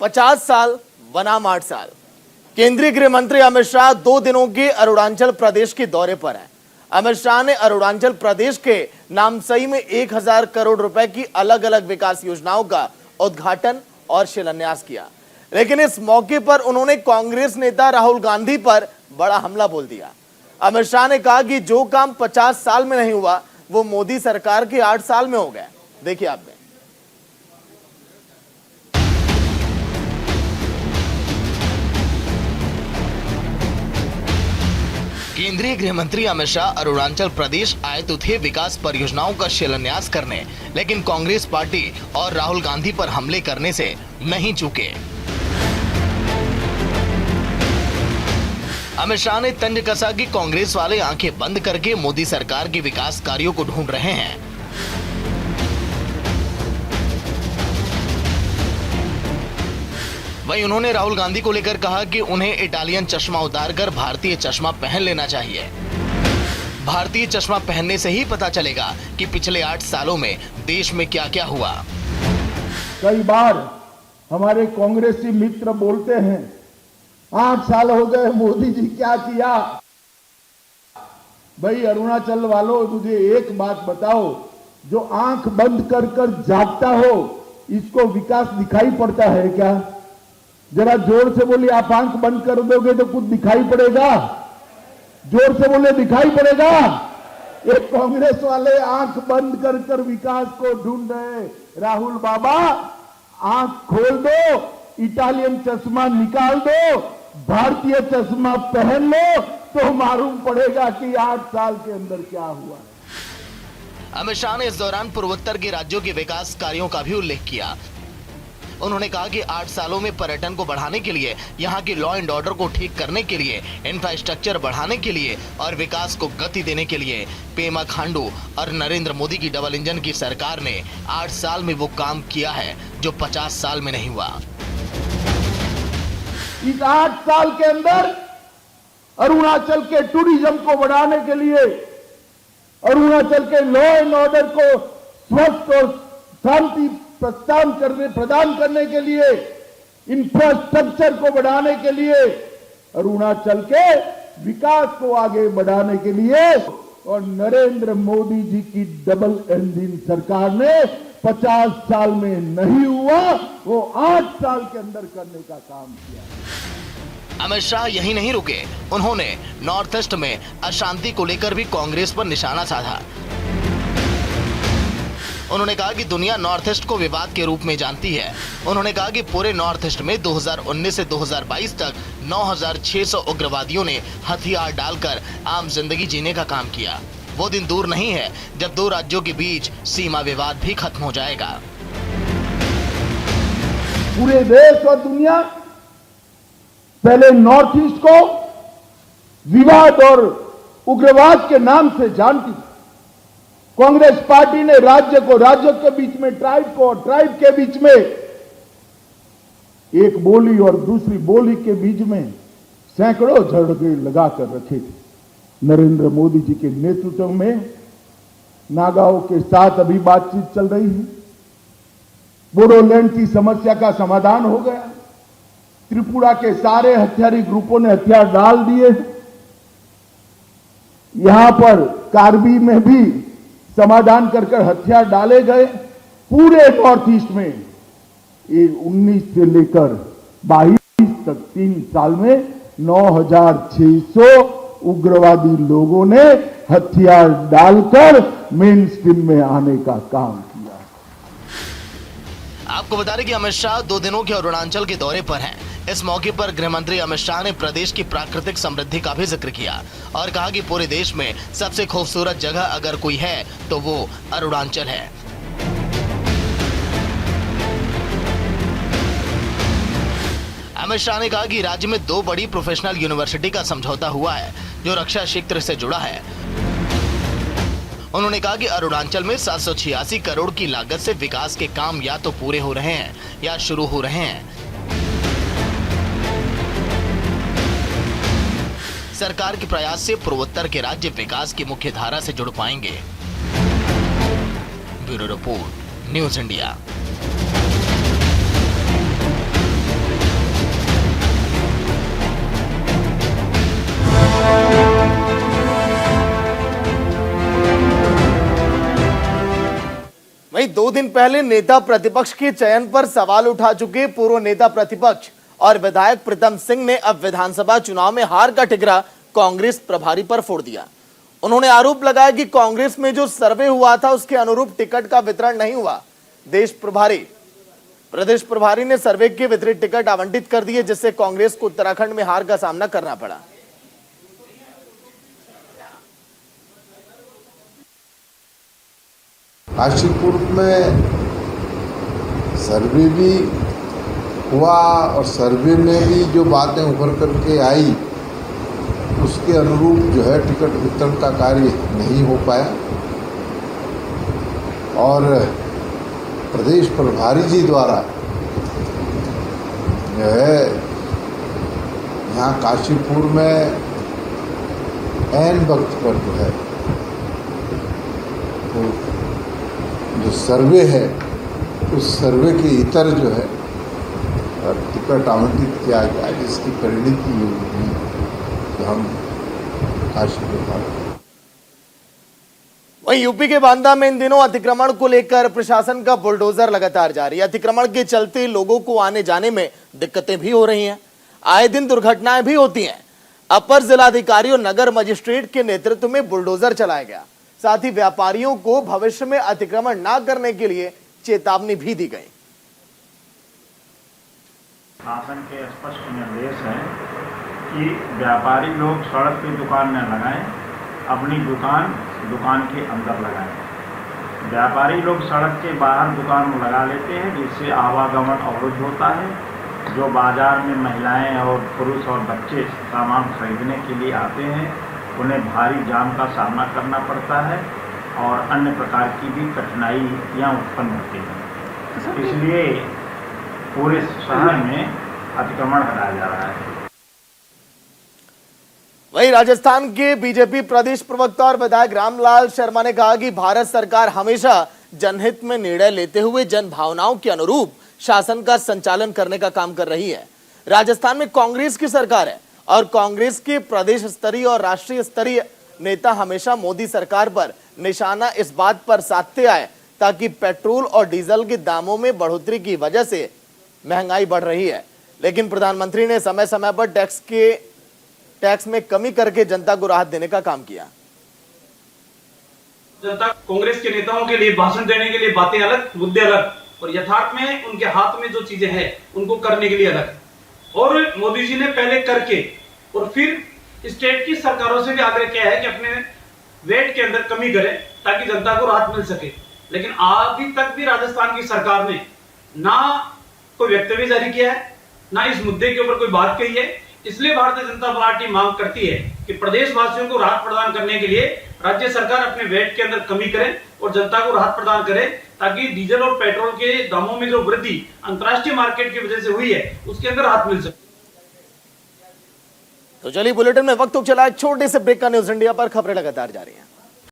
50 साल बनाम 8 साल। केंद्रीय गृह मंत्री अमित शाह 2 दिनों के अरुणाचल प्रदेश के दौरे पर हैं। अमित शाह ने अरुणाचल प्रदेश के नामसई में 1000 करोड़ रुपए की अलग अलग विकास योजनाओं का उद्घाटन और शिलान्यास किया, लेकिन इस मौके पर उन्होंने कांग्रेस नेता राहुल गांधी पर बड़ा हमला बोल दिया। अमित शाह ने कहा कि जो काम 50 साल में नहीं हुआ वो मोदी सरकार के 8 साल में हो गया। देखिए आप में। केंद्रीय गृह मंत्री अमित शाह अरुणाचल प्रदेश आए तो थे विकास परियोजनाओं का शिलान्यास करने, लेकिन कांग्रेस पार्टी और राहुल गांधी पर हमले करने से नहीं चूके। अमित शाह ने तंज कसा कि कांग्रेस वाले आंखें बंद करके मोदी सरकार के विकास कार्यों को ढूंढ रहे हैं। वहीं उन्होंने राहुल गांधी को लेकर कहा कि उन्हें इटालियन चश्मा उतारकर भारतीय चश्मा पहन लेना चाहिए। भारतीय चश्मा पहनने से ही पता चलेगा कि पिछले 8 सालों में देश में क्या क्या हुआ। कई बार हमारे कांग्रेसी मित्र बोलते हैं 8 साल हो गए मोदी जी क्या किया। भाई अरुणाचल वालों, मुझे एक बात बताओ, जो आंख बंद कर कर जागता हो इसको विकास दिखाई पड़ता है क्या? जरा जोर से बोलिए, आप आंख बंद कर दोगे तो कुछ दिखाई पड़ेगा? जोर से बोले, दिखाई पड़ेगा? एक कांग्रेस वाले आंख बंद कर कर विकास को ढूंढ रहे। राहुल बाबा, आंख खोल दो, इटालियन चश्मा निकाल दो, भारतीय चश्मा पहन लो तो मालूम पड़ेगा कि 8 साल के अंदर क्या हुआ है। अमित शाह ने इस दौरान पूर्वोत्तर के राज्यों के विकास कार्यों का भी उल्लेख किया। उन्होंने कहा कि 8 सालों में पर्यटन को बढ़ाने के लिए, यहाँ की लॉ एंड ऑर्डर को ठीक करने के लिए, इंफ्रास्ट्रक्चर बढ़ाने के लिए और विकास को गति देने के लिए पेमा खांडू और नरेंद्र मोदी की डबल इंजन की सरकार ने 8 साल में वो काम किया है जो 50 साल में नहीं हुआ। इस 8 साल के अंदर अरुणाचल के टूरिज्म को बढ़ाने के लिए, अरुणाचल के लॉ एंड ऑर्डर को स्वस्थ और शांति प्रदान करने के लिए, इंफ्रास्ट्रक्चर को बढ़ाने के लिए, अरुणाचल के विकास को आगे बढ़ाने के लिए और नरेंद्र मोदी जी की डबल इंजन सरकार ने 50 साल में नहीं हुआ वो 8 साल के अंदर करने का काम किया। अमित शाह यही नहीं रुके, उन्होंने नॉर्थ ईस्ट में अशांति को लेकर भी कांग्रेस पर निशाना साधा। उन्होंने कहा कि दुनिया नॉर्थ ईस्ट को विवाद के रूप में जानती है। उन्होंने कहा कि पूरे नॉर्थ ईस्ट में 2019 से 2022 तक 9600 उग्रवादियों ने हथियार डालकर आम जिंदगी जीने का काम किया। वो दिन दूर नहीं है जब 2 राज्यों के बीच सीमा विवाद भी खत्म हो जाएगा। पूरे देश और दुनिया पहले नॉर्थ ईस्ट को विवाद और उग्रवाद के नाम से जानती थी। कांग्रेस पार्टी ने राज्य को राज्यों के बीच में, ट्राइब को ट्राइब के बीच में, एक बोली और दूसरी बोली के बीच में सैकड़ों झड़के लगाकर रखे थे। नरेंद्र मोदी जी के नेतृत्व में नागाओं के साथ अभी बातचीत चल रही है। बोडोलैंड की समस्या का समाधान हो गया। त्रिपुरा के सारे हथियारी ग्रुपों ने हथियार डाल दिए। यहां पर कार्बी में भी समाधान कर हथियार डाले गए। पूरे नॉर्थ ईस्ट में ये 19 से लेकर 22 तक 3 साल में 9600 उग्रवादी लोगों ने हथियार डालकर मेन स्ट्रीम में आने का काम किया। आपको बता दें कि अमित शाह 2 दिनों के अरुणाचल के दौरे पर हैं। इस मौके पर गृह मंत्री अमित शाह ने प्रदेश की प्राकृतिक समृद्धि का भी जिक्र किया और कहा कि पूरे देश में सबसे खूबसूरत जगह अगर कोई है तो वो अरुणाचल है। अमित शाह ने कहा कि राज्य में 2 बड़ी प्रोफेशनल यूनिवर्सिटी का समझौता हुआ है जो रक्षा क्षेत्र से जुड़ा है। उन्होंने कहा कि अरुणाचल में 786 करोड़ की लागत से विकास के काम या तो पूरे हो रहे हैं या शुरू हो रहे हैं। सरकार के प्रयास से पूर्वोत्तर के राज्य विकास की मुख्य धारा से जुड़ पाएंगे। Bureau report, news India. वहीं 2 दिन पहले नेता प्रतिपक्ष के चयन पर सवाल उठा चुके पूर्व नेता प्रतिपक्ष और विधायक प्रीतम सिंह ने अब विधानसभा चुनाव में हार का ठिकरा कांग्रेस प्रभारी पर फोड़ दिया। उन्होंने आरोप लगाया कि कांग्रेस में जो सर्वे हुआ था उसके अनुरूप टिकट का वितरण नहीं हुआ। प्रदेश प्रभारी ने सर्वे के वितरित टिकट आवंटित कर दिए, जिससे कांग्रेस को उत्तराखंड में हार का सामना करना पड़ा। काशीपुर में सर्वे भी हुआ और सर्वे में भी जो बातें उभर करके आई उसके अनुरूप जो है टिकट वितरण का कार्य नहीं हो पाया और प्रदेश प्रभारी जी द्वारा जो है यहाँ काशीपुर में ऐन वक्त पर जो है तो जो सर्वे है उस सर्वे के इतर जो है टिकट आवंटित किया गया, जिसकी परिणति होगी कि हम काशीपुर। वहीं यूपी के बांदा में इन दिनों अतिक्रमण को लेकर प्रशासन का बुलडोजर लगातार जारी है। अतिक्रमण के चलते लोगों को आने जाने में दिक्कतें भी हो रही हैं, आए दिन दुर्घटनाएं भी होती हैं। अपर जिलाधिकारी और नगर मजिस्ट्रेट के नेतृत्व में बुलडोजर चलाया गया। साथ ही व्यापारियों को भविष्य में अतिक्रमण न करने के लिए चेतावनी भी दी गई। शासन के स्पष्ट निर्देश है कि व्यापारी लोग सड़क पे दुकान न लगाएं, अपनी दुकान के अंदर लगाएं। व्यापारी लोग सड़क के बाहर दुकान लगा लेते हैं, जिससे आवागमन अवरुद्ध होता है। जो बाजार में महिलाएं और पुरुष और बच्चे सामान खरीदने के लिए आते हैं, उन्हें भारी जाम का सामना करना पड़ता है और अन्य प्रकार की भी कठिनाइयाँ उत्पन्न होती हैं। इसलिए पूरे शहर में अतिक्रमण हटाया जा रहा है। वहीं राजस्थान के बीजेपी प्रदेश प्रवक्ता और विधायक रामलाल शर्मा ने कहा कि भारत सरकार हमेशा जनहित में निर्णय लेते हुए जन भावनाओं के अनुरूप शासन का संचालन करने का काम कर रही है। राजस्थान में कांग्रेस की सरकार है और कांग्रेस के प्रदेश स्तरीय और राष्ट्रीय स्तरीय नेता हमेशा मोदी सरकार पर निशाना इस बात पर साधते आए ताकि पेट्रोल और डीजल के दामों में बढ़ोतरी की वजह से महंगाई बढ़ रही है, लेकिन प्रधानमंत्री ने समय समय पर टैक्स में कमी करके जनता को राहत देने का काम किया। जनता कांग्रेस के नेताओं के लिए भाषण देने के लिए बातें अलग, मुद्दे अलग, और यथार्थ में उनके हाथ में जो चीजें हैं उनको करने के लिए अलग। और मोदी जी ने पहले करके और फिर स्टेट की सरकारों से भी आग्रह किया है कि अपने वेट के अंदर कमी करें ताकि जनता को राहत मिल सके। लेकिन अभी तक भी राजस्थान की सरकार ने ना कोई वक्तव्य जारी किया है, ना इस मुद्दे के ऊपर कोई बात कही है। इसलिए भारतीय जनता पार्टी मांग करती है कि प्रदेशवासियों को राहत प्रदान करने के लिए राज्य सरकार अपने वेट के अंदर कमी करे और जनता को राहत प्रदान करे, ताकि डीजल और पेट्रोल के दामों में जो वृद्धि अंतर्राष्ट्रीय मार्केट की वजह से हुई है उसके अंदर राहत मिल सके। तो चलिए बुलेटिन में वक्त चला एक छोटे से ब्रेक का। न्यूज इंडिया पर खबरें लगातार जारी हैं।